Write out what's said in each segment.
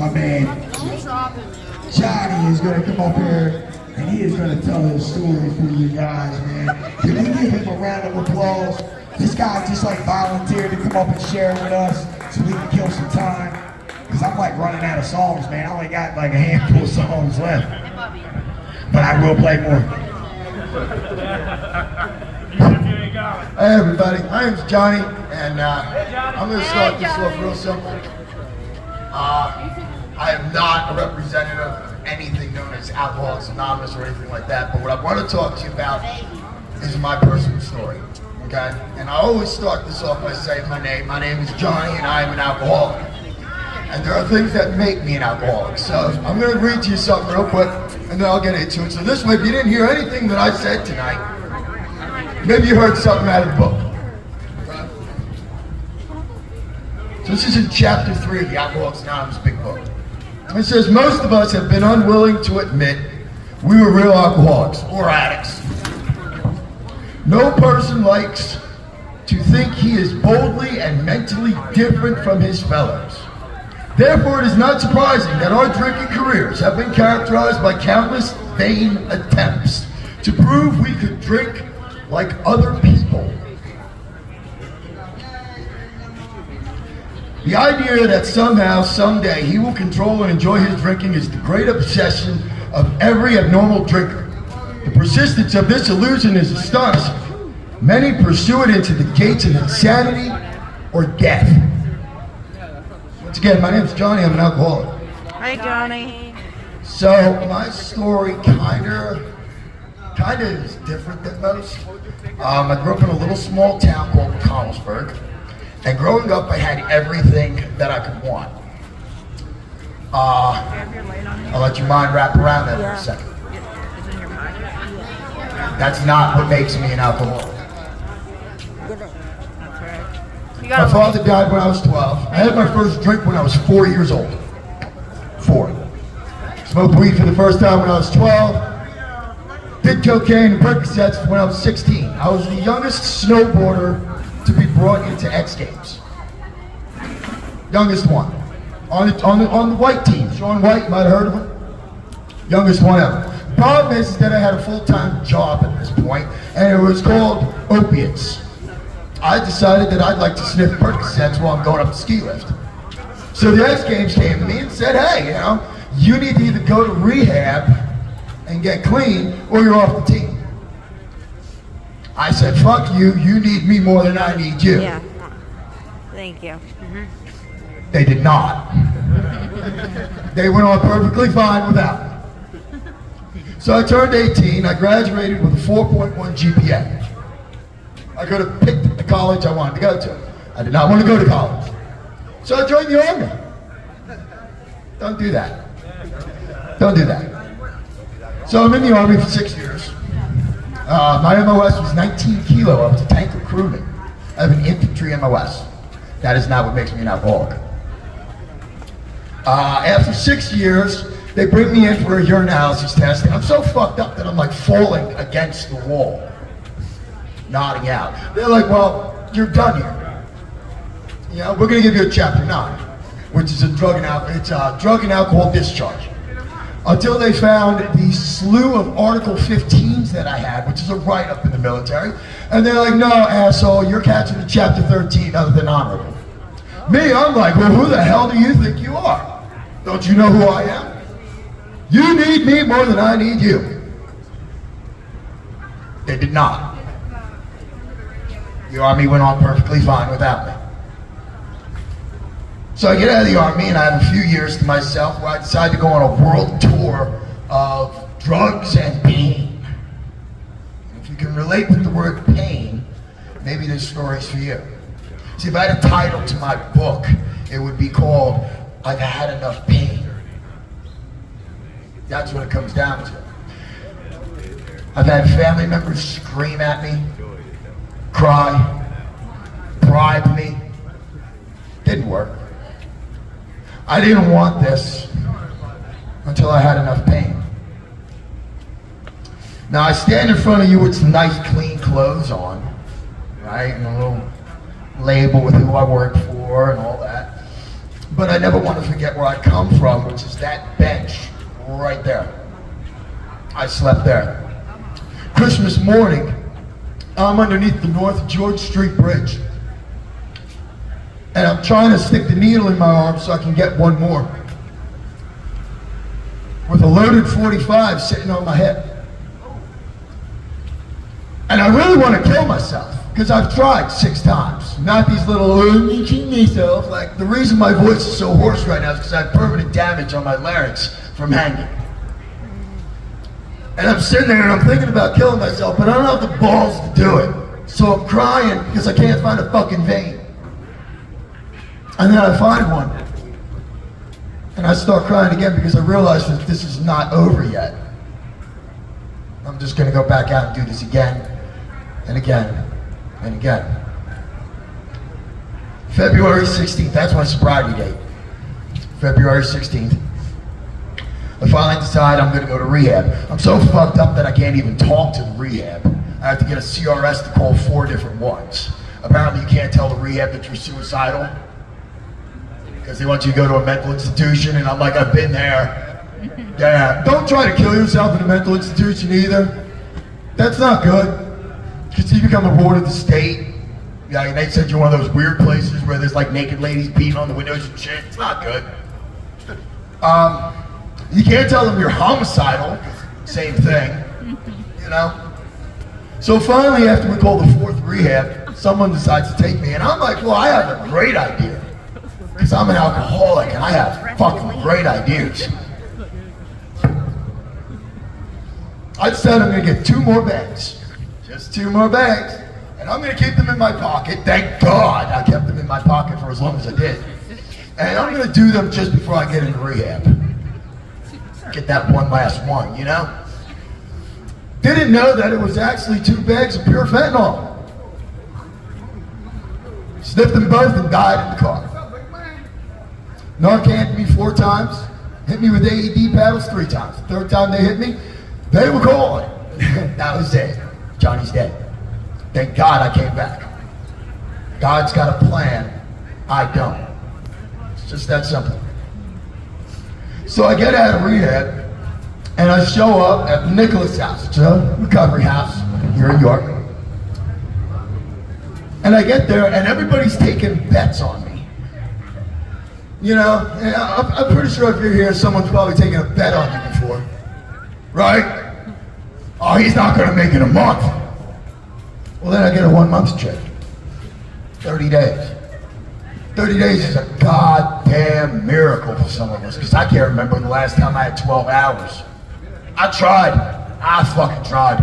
my man Johhny is going to come up here and he is going to tell his story for you guys, man. Can we give him a round of applause? This guy just like volunteered to come up and share with us so we can kill some time. Because I'm like running out of songs, man. I only got like a handful of songs left. But I will play more. Hey everybody, my name's Johhny, and I'm going to start this off real simple. I am not a representative of anything known as Alcoholics Anonymous or anything like that, but what I want to talk to you about is my personal story, okay? And I always start this off by saying my name. My name is Johhny, and I am an alcoholic. And there are things that make me an alcoholic. So I'm going to read to you something real quick, and then I'll get into it. So this way, if you didn't hear anything that I said tonight, maybe you heard something out of the book. So this is in chapter 3 of the Alcoholics Anonymous Big Book. It says, most of us have been unwilling to admit we were real alcoholics or addicts. No person likes to think he is boldly and mentally different from his fellows. Therefore, it is not surprising that our drinking careers have been characterized by countless vain attempts to prove we could drink like other people. The idea that somehow, someday, he will control and enjoy his drinking is the great obsession of every abnormal drinker. The persistence of this illusion is astonishing. Many pursue it into the gates of insanity or death. Once again, my name is Johhny, I'm an alcoholic. Hi, Johhny. So, my story kinda is different than most. I grew up in a little small town called Connellsburg. And growing up, I had everything that I could want. I'll let your mind wrap around that for a second. That's not what makes me an alcoholic. My father died when I was 12. I had my first drink when I was 4 years old. 4. Smoked weed for the first time when I was 12. Did cocaine and Percocets when I was 16. I was the youngest snowboarder to be brought into X Games. Youngest one. On the white team. Sean White, you might have heard of him. Youngest one ever. The problem is that I had a full-time job at this point, and it was called opiates. I decided that I'd like to sniff Percocets while I'm going up the ski lift. So the X Games came to me and said, hey, you need to either go to rehab and get clean, or you're off the team. I said, fuck you, you need me more than I need you. Yeah. Thank you. They did not. They went on perfectly fine without me. So I turned 18, I graduated with a 4.1 GPA. I could have picked the college I wanted to go to. I did not want to go to college. So I joined the Army. Don't do that. Don't do that. So I'm in the Army for 6 years. My MOS was 19 kilo. I was a tank recruitment. I have an infantry MOS. That is not what makes me an alcoholic. After 6 years, they bring me in for a urinalysis test, and I'm so fucked up that I'm like falling against the wall, nodding out. They're like, well, you're done here. We're gonna give you a chapter 9, which is a drug and alcohol discharge. Until they found the slew of Article 15s that I had, which is a write-up in the military, and they're like, no, asshole, you're catching the chapter 13 other than honorable. Me, I'm like, well, who the hell do you think you are? Don't you know who I am? You need me more than I need you. They did not. The Army went on perfectly fine without me. So I get out of the Army and I have a few years to myself where I decide to go on a world tour of drugs and pain. If you can relate with the word pain, maybe this story's for you. See, if I had a title to my book, it would be called, I've Had Enough Pain. That's what it comes down to. I've had family members scream at me, cry, bribe me. Didn't work. I didn't want this until I had enough pain. Now I stand in front of you with some nice clean clothes on, right? And a little label with who I work for and all that. but I never want to forget where I come from, which is that bench right there. I slept there. Christmas morning, I'm underneath the North George Street Bridge. And I'm trying to stick the needle in my arm so I can get one more. With a loaded 45 sitting on my hip. And I really want to kill myself, because I've tried 6 times. Not these little, myself. Like, the reason my voice is so hoarse right now is because I have permanent damage on my larynx from hanging. And I'm sitting there and I'm thinking about killing myself, but I don't have the balls to do it. So I'm crying because I can't find a fucking vein. And then I find one. And I start crying again because I realize that this is not over yet. I'm just gonna go back out and do this again, and again, and again. February 16th, that's my sobriety date. February 16th. I finally decide I'm gonna go to rehab. I'm so fucked up that I can't even talk to the rehab. I have to get a CRS to call 4 different ones. Apparently you can't tell the rehab that you're suicidal, because they want you to go to a mental institution, and I'm like, I've been there. Yeah, don't try to kill yourself in a mental institution either. That's not good, because you become a ward of the state. Yeah, and they send you one of those weird places where there's like naked ladies beating on the windows and shit. It's not good. You can't tell them you're homicidal. Same thing, you know? So finally, after we call the 4th rehab, someone decides to take me, and I'm like, well, I have a great idea. Because I'm an alcoholic and I have fucking great ideas. I said I'm gonna get 2 more bags. Just 2 more bags. And I'm gonna keep them in my pocket. Thank God I kept them in my pocket for as long as I did. And I'm gonna do them just before I get into rehab. Get that one last one, you know? Didn't know that it was actually 2 bags of pure fentanyl. Sniffed them both and died in the car. Narcaned me 4 times, hit me with AED paddles 3 times. The 3rd time they hit me, they were calling. That was it. Johnny's dead. Thank God I came back. God's got a plan. I don't. It's just that simple. So I get out of rehab, and I show up at the Nicholas house. It's a recovery house here in York. And I get there, and everybody's taking bets on me. You know, I'm pretty sure if you're here, someone's probably taken a bet on you before. Right? Oh, he's not going to make it a month. Well, then I get a 1-month check. 30 days. 30 days is a goddamn miracle for some of us, because I can't remember the last time I had 12 hours. I tried. I fucking tried.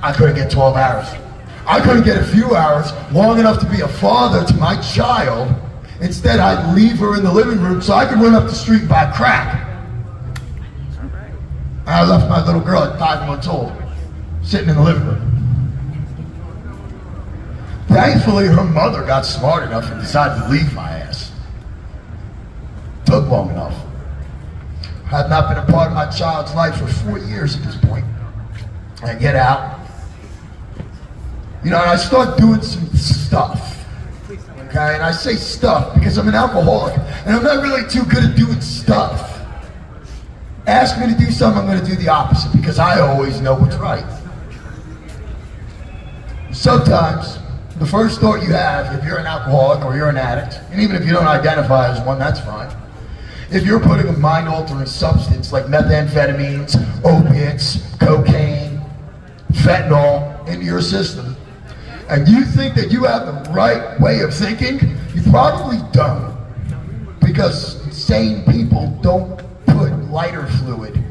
I couldn't get 12 hours. I couldn't get a few hours long enough to be a father to my child. Instead, I'd leave her in the living room so I could run up the street and buy crack. I left my little girl at 5 months old, sitting in the living room. Thankfully, her mother got smart enough and decided to leave my ass. Took long enough. Had not been a part of my child's life for 4 years at this point. I get out. You know, and I start doing some stuff. Okay, and I say stuff because I'm an alcoholic, and I'm not really too good at doing stuff. Ask me to do something, I'm going to do the opposite, because I always know what's right. Sometimes, the first thought you have, if you're an alcoholic or you're an addict, and even if you don't identify as one, that's fine. If you're putting a mind-altering substance like methamphetamines, opiates, cocaine, fentanyl into your system, and you think that you have the right way of thinking, you probably don't. Because sane people don't put lighter fluid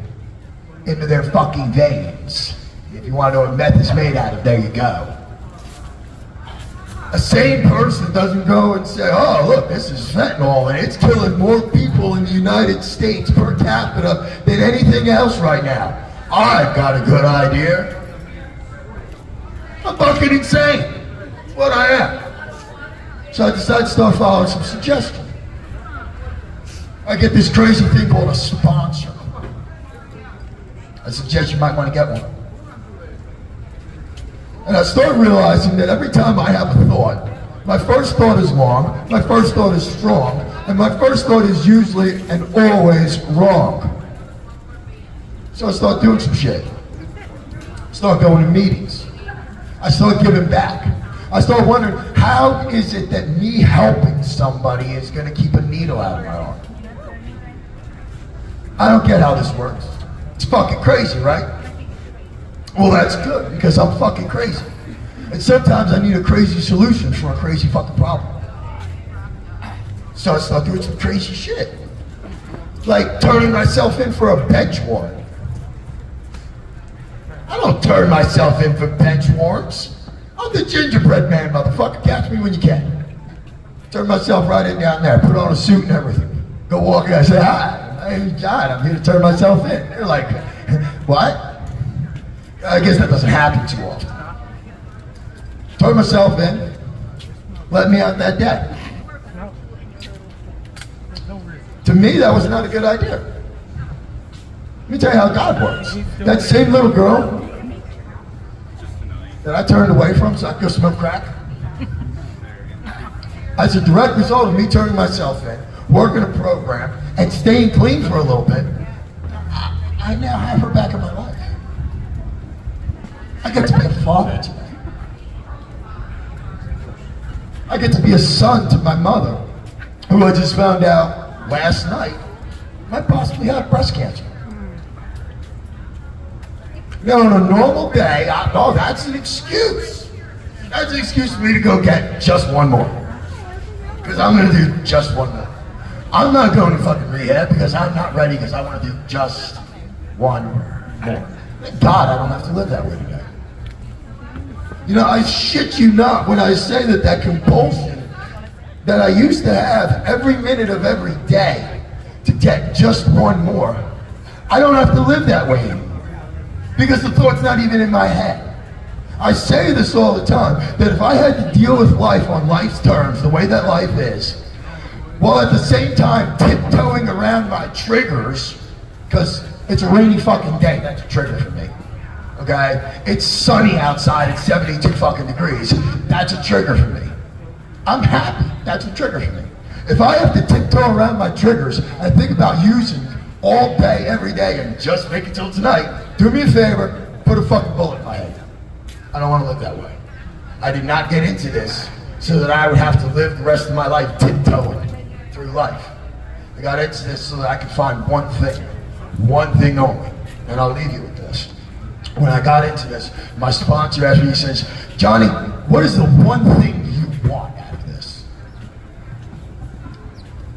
into their fucking veins. If you want to know what meth is made out of, there you go. A sane person doesn't go and say, oh, look, this is fentanyl, and it's killing more people in the United States per capita than anything else right now. I've got a good idea. I'm fucking insane. That's what I am. So I decided to start following some suggestions. I get this crazy thing called a sponsor. I suggest you might want to get one. And I started realizing that every time I have a thought, my first thought is long, my first thought is strong, And my first thought is usually and always wrong. So I start doing some shit. Start going to meetings. I start giving back. I start wondering, how is it that me helping somebody is going to keep a needle out of my arm? I don't get how this works. It's fucking crazy, right? Well, that's good, because I'm fucking crazy. And sometimes I need a crazy solution for a crazy fucking problem. So I start doing some crazy shit. Like turning myself in for a bench warrant. I don't turn myself in for bench warrants. I'm the gingerbread man, motherfucker. Catch me when you can. Turn myself right in down there, put on a suit and everything. Go walk in, I say, hi, my name's John, I'm here to turn myself in. They're like, what? I guess that doesn't happen too often. Turn myself in, let me out that day. To me, that was not a good idea. Let me tell you how God works. That same little girl that I turned away from so I could go smoke crack, as a direct result of me turning myself in, working a program, and staying clean for a little bit, I now have her back in my life. I get to be a father today. I get to be a son to my mother, who I just found out last night might possibly have breast cancer. Now, on a normal day, that's an excuse. That's an excuse for me to go get just one more. Because I'm going to do just one more. I'm not going to fucking rehab because I'm not ready, because I want to do just one more. Thank God I don't have to live that way today. You know, I shit you not when I say that compulsion that I used to have every minute of every day to get just one more, I don't have to live that way anymore. Because the thought's not even in my head. I say this all the time, that if I had to deal with life on life's terms, the way that life is, while at the same time tiptoeing around my triggers, because it's a rainy fucking day, that's a trigger for me. Okay? It's sunny outside, it's 72 fucking degrees. That's a trigger for me. I'm happy, that's a trigger for me. If I have to tiptoe around my triggers and think about using all day, every day, and just make it till tonight, do me a favor, put a fucking bullet in my head. I don't want to live that way. I did not get into this so that I would have to live the rest of my life tiptoeing through life. I got into this so that I could find one thing only, and I'll leave you with this. When I got into this, my sponsor asked me, he says, Johhny, what is the one thing you want out of this?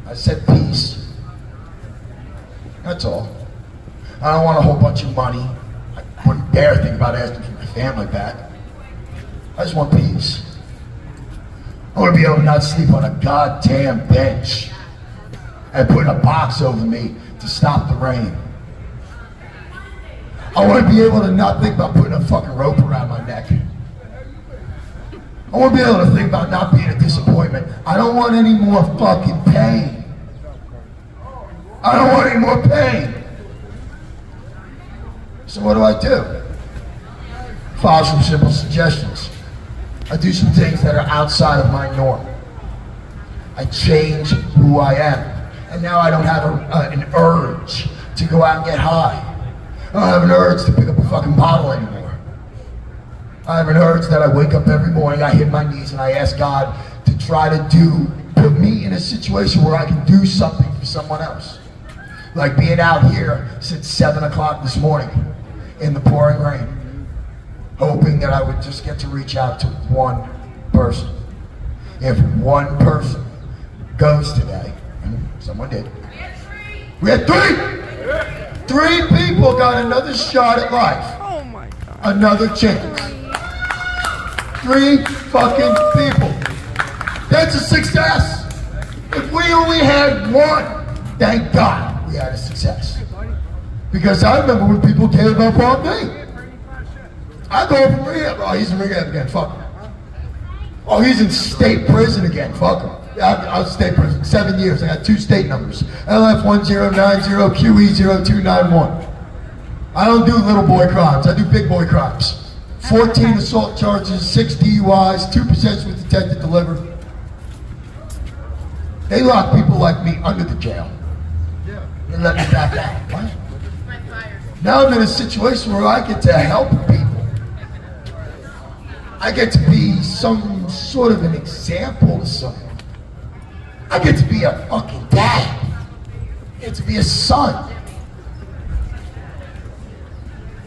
I said, peace. That's all. I don't want a whole bunch of money. I wouldn't dare think about asking for my family back. I just want peace. I want to be able to not sleep on a goddamn bench and put a box over me to stop the rain. I want to be able to not think about putting a fucking rope around my neck. I want to be able to think about not being a disappointment. I don't want any more fucking pain. I don't want any more pain. So what do? Follow some simple suggestions. I do some things that are outside of my norm. I change who I am. And now I don't have an urge to go out and get high. I don't have an urge to pick up a fucking bottle anymore. I have an urge that I wake up every morning, I hit my knees, and I ask God to try to put me in a situation where I can do something for someone else. Like being out here since 7 o'clock this morning in the pouring rain, hoping that I would just get to reach out to one person. If one person goes today, and someone did. We had three! 3 people got another shot at life. Oh my God. Another chance. 3 fucking people. That's a success. If we only had one, thank God we had a success. Because I remember when people gave up on me. I go from rehab. Oh, he's in rehab again. Fuck him. Oh, he's in state prison again. Fuck him. I was state prison 7 years. I got 2 state numbers. LF1090, QE0291. I don't do little boy crimes. I do big boy crimes. 14 assault charges, 6 DUIs, 2 possessions with intent to deliver. They lock people like me under the jail. And let me back out. What? Now I'm in a situation where I get to help people. I get to be some sort of an example to someone. I get to be a fucking dad. I get to be a son.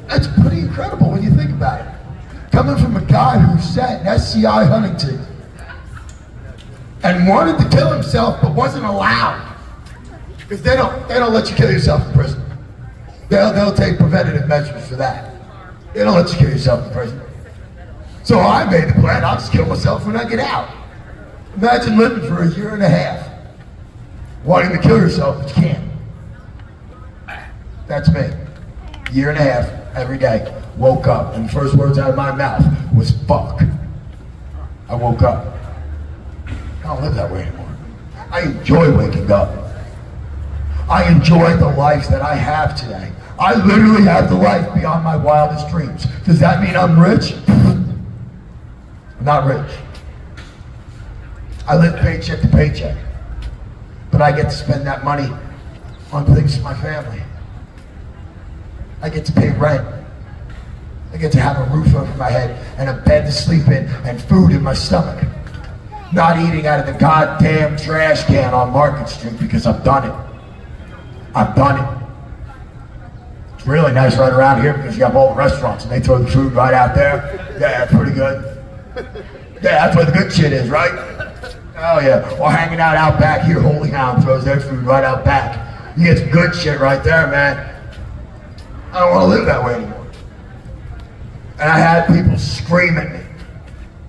That's pretty incredible when you think about it. Coming from a guy who sat in SCI Huntington and wanted to kill himself but wasn't allowed. Because they don't let you kill yourself in prison. They'll take preventative measures for that. They don't let you kill yourself in prison. So I made the plan, I'll just kill myself when I get out. Imagine living for a year and a half, wanting to kill yourself, but you can't. That's me. Year and a half, every day. Woke up, and the first words out of my mouth was fuck. I woke up. I don't live that way anymore. I enjoy waking up. I enjoy the life that I have today. I literally have the life beyond my wildest dreams. Does that mean I'm rich? I'm not rich. I live paycheck to paycheck. But I get to spend that money on things for my family. I get to pay rent. I get to have a roof over my head and a bed to sleep in and food in my stomach. Not eating out of the goddamn trash can on Market Street because I've done it. I've done it. It's really nice right around here because you have all the restaurants and they throw the food right out there. Yeah, that's pretty good. Yeah, that's where the good shit is, right? Oh yeah. Or hanging out back here, Holy Hound throws their food right out back. You get some good shit right there, man. I don't want to live that way anymore. And I had people scream at me,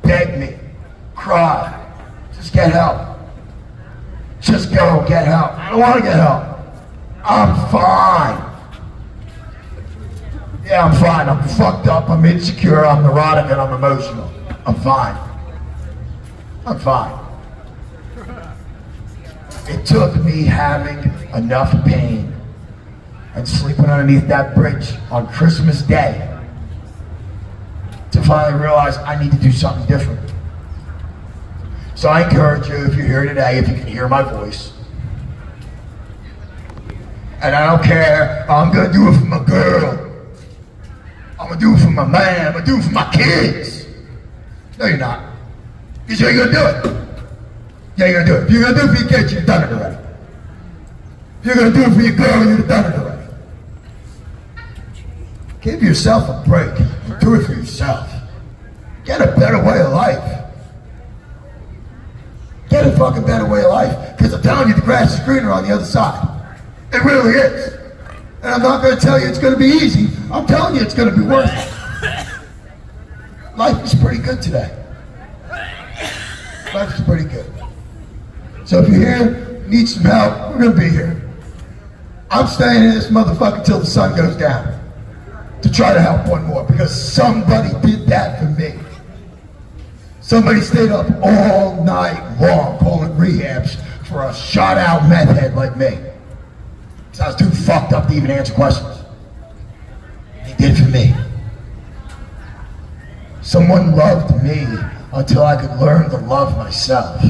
beg me, cry, just get help. Just go get help. I don't want to get help. I'm fine. Yeah, I'm fine. I'm fucked up, I'm insecure, I'm neurotic, and I'm emotional. I'm fine. I'm fine. It took me having enough pain and sleeping underneath that bridge on Christmas Day to finally realize I need to do something different. So I encourage you, if you're here today, if you can hear my voice, and I don't care, I'm gonna do it for my girl. I'm gonna do it for my man, I'm gonna do it for my kids. No, you're not. You say you're gonna do it. Yeah, you're gonna do it. If you're gonna do it for your kids, you've done it already. If you're gonna do it for your girl, you've done it already. Give yourself a break and do it for yourself. Get a better way of life. Get a fucking better way of life. Because I'm telling you, the grass is greener on the other side. It really is. And I'm not going to tell you it's going to be easy. I'm telling you it's going to be worth it. Life is pretty good today. Life is pretty good. So if you're here, need some help, we're going to be here. I'm staying in this motherfucker till the sun goes down to try to help one more, because somebody did that for me. Somebody stayed up all night long pulling rehabs for a shot out meth head like me. Because I was too fucked up to even answer questions. He did it for me. Someone loved me until I could learn to love myself.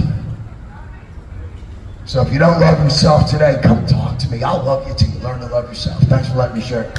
So if you don't love yourself today, come talk to me. I'll love you till you learn to love yourself. Thanks for letting me share.